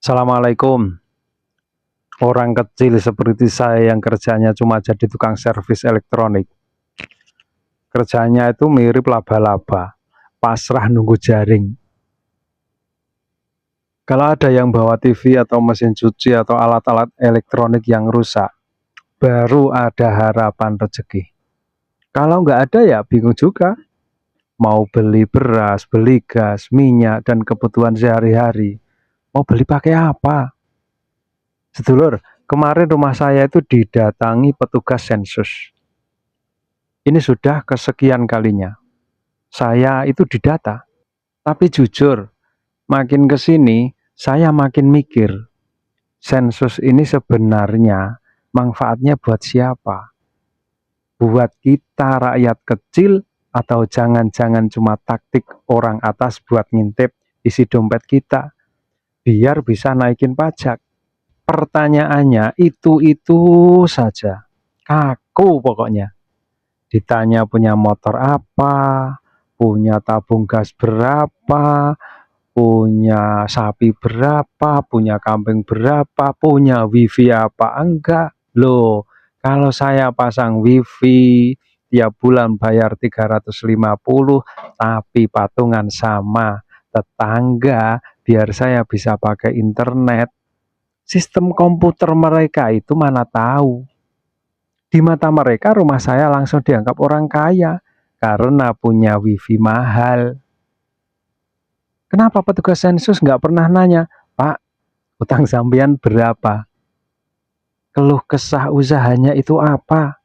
Assalamualaikum. Orang kecil seperti saya yang kerjanya cuma jadi tukang servis elektronik. Kerjanya itu mirip laba-laba, pasrah nunggu jaring. Kalau ada yang bawa TV atau mesin cuci atau alat-alat elektronik yang rusak, baru ada harapan rezeki. Kalau nggak ada ya bingung juga. Mau beli beras, beli gas, minyak, dan kebutuhan sehari-hari. Mau beli pakai apa? Sedulur, kemarin rumah saya itu didatangi petugas sensus. Ini sudah kesekian kalinya. Saya itu didata. Tapi jujur, makin ke sini saya makin mikir, sensus ini sebenarnya manfaatnya buat siapa? Buat kita rakyat kecil atau jangan-jangan cuma taktik orang atas buat ngintip isi dompet kita biar bisa naikin pajak? Pertanyaannya itu saja. Kaku pokoknya. Ditanya punya motor apa, punya tabung gas berapa, punya sapi berapa, punya kambing berapa, punya wifi apa enggak. Loh, kalau saya pasang wifi tiap bulan bayar 350, tapi patungan sama tetangga biar saya bisa pakai internet. Sistem komputer mereka itu mana tahu. Di mata mereka rumah saya langsung dianggap orang kaya karena punya wifi mahal. Kenapa petugas sensus nggak pernah nanya, Pak, utang sampean berapa? Keluh kesah usahanya itu apa?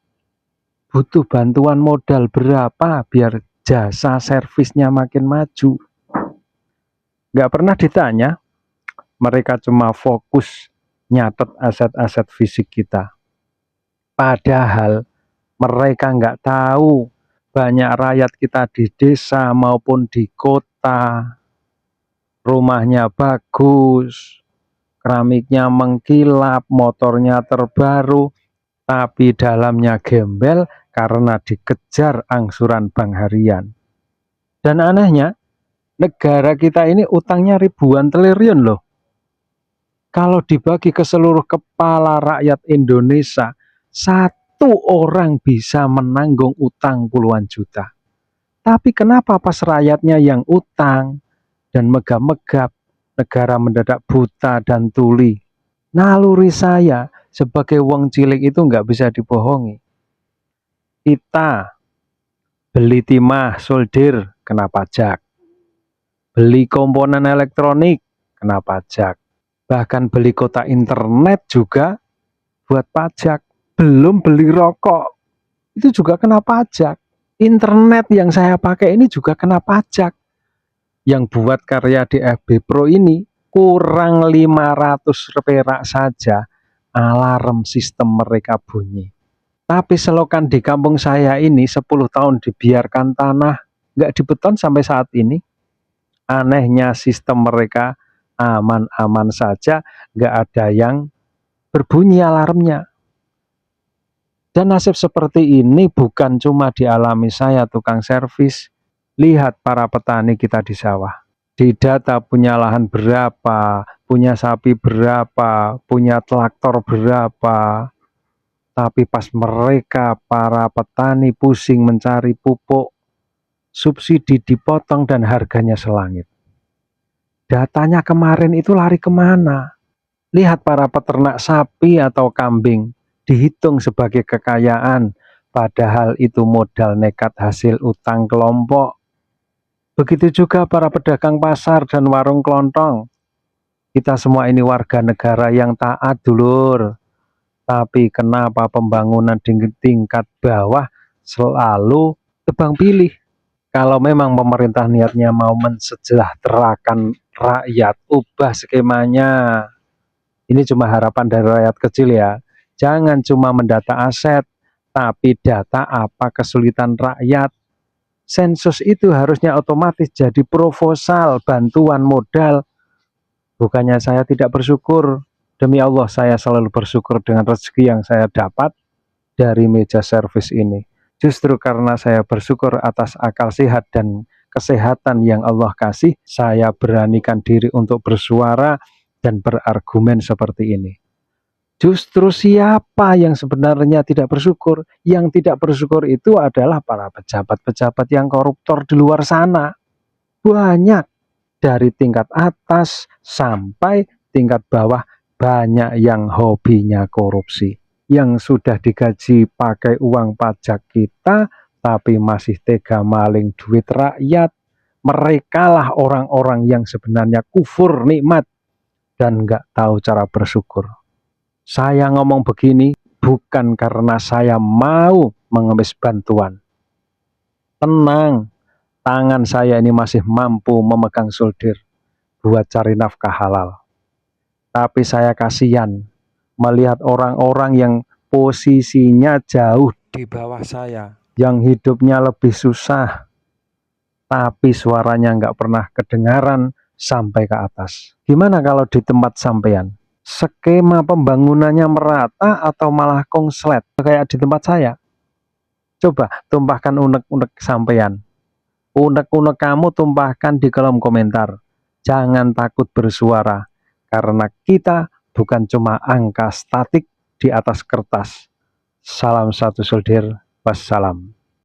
Butuh bantuan modal berapa biar jasa servisnya makin maju? Nggak pernah ditanya, mereka cuma fokus nyatet aset-aset fisik kita. Padahal mereka nggak tahu banyak rakyat kita di desa maupun di kota, rumahnya bagus, keramiknya mengkilap, motornya terbaru, tapi dalamnya gembel karena dikejar angsuran bank harian. Dan anehnya, negara kita ini utangnya ribuan triliun loh. Kalau dibagi ke seluruh kepala rakyat Indonesia, satu orang bisa menanggung utang puluhan juta. Tapi kenapa pas rakyatnya yang utang dan megap-megap, negara mendadak buta dan tuli? Naluri saya sebagai wong cilik itu nggak bisa dibohongi. Kita beli timah solder kena pajak, beli komponen elektronik kena pajak, bahkan beli kuota internet juga buat pajak. Belum beli rokok, itu juga kena pajak. Internet yang saya pakai ini juga kena pajak. Yang buat karya di FB Pro ini kurang 500 perak saja alarm sistem mereka bunyi. Tapi selokan di kampung saya ini 10 tahun dibiarkan tanah, nggak dibeton sampai saat ini. Anehnya sistem mereka aman-aman saja, nggak ada yang berbunyi alarmnya. Dan nasib seperti ini bukan cuma dialami saya tukang servis. Lihat para petani kita di sawah. Didata punya lahan berapa, punya sapi berapa, punya traktor berapa. Tapi pas mereka para petani pusing mencari pupuk, subsidi dipotong dan harganya selangit. Datanya kemarin itu lari kemana? Lihat para peternak sapi atau kambing, dihitung sebagai kekayaan, padahal itu modal nekat hasil utang kelompok. Begitu juga para pedagang pasar dan warung kelontong. Kita semua ini warga negara yang taat, dulur. Tapi kenapa pembangunan di tingkat bawah selalu tebang pilih? Kalau memang pemerintah niatnya mau mensejahterakan rakyat, ubah skemanya. Ini cuma harapan dari rakyat kecil ya. Jangan cuma mendata aset, tapi data apa kesulitan rakyat. Sensus itu harusnya otomatis jadi proposal bantuan modal. Bukannya saya tidak bersyukur. Demi Allah saya selalu bersyukur dengan rezeki yang saya dapat dari meja servis ini. Justru karena saya bersyukur atas akal sehat dan kesehatan yang Allah kasih, saya beranikan diri untuk bersuara dan berargumen seperti ini. Justru siapa yang sebenarnya tidak bersyukur? Yang tidak bersyukur itu adalah para pejabat-pejabat yang koruptor di luar sana. Banyak, dari tingkat atas sampai tingkat bawah, banyak yang hobinya korupsi. Yang sudah digaji pakai uang pajak kita, tapi masih tega maling duit rakyat. Merekalah orang-orang yang sebenarnya kufur nikmat dan nggak tahu cara bersyukur. Saya ngomong begini bukan karena saya mau mengemis bantuan. Tenang, tangan saya ini masih mampu memegang solder buat cari nafkah halal. Tapi saya kasihan melihat orang-orang yang posisinya jauh di bawah saya, yang hidupnya lebih susah, tapi suaranya nggak pernah kedengaran sampai ke atas. Gimana kalau di tempat sampean? Skema pembangunannya merata atau malah konslet kayak di tempat saya? Coba tumpahkan unek-unek sampean. Unek-unek kamu tumpahkan di kolom komentar. Jangan takut bersuara, karena kita bukan cuma angka statik di atas kertas. Salam satu solder, wassalam.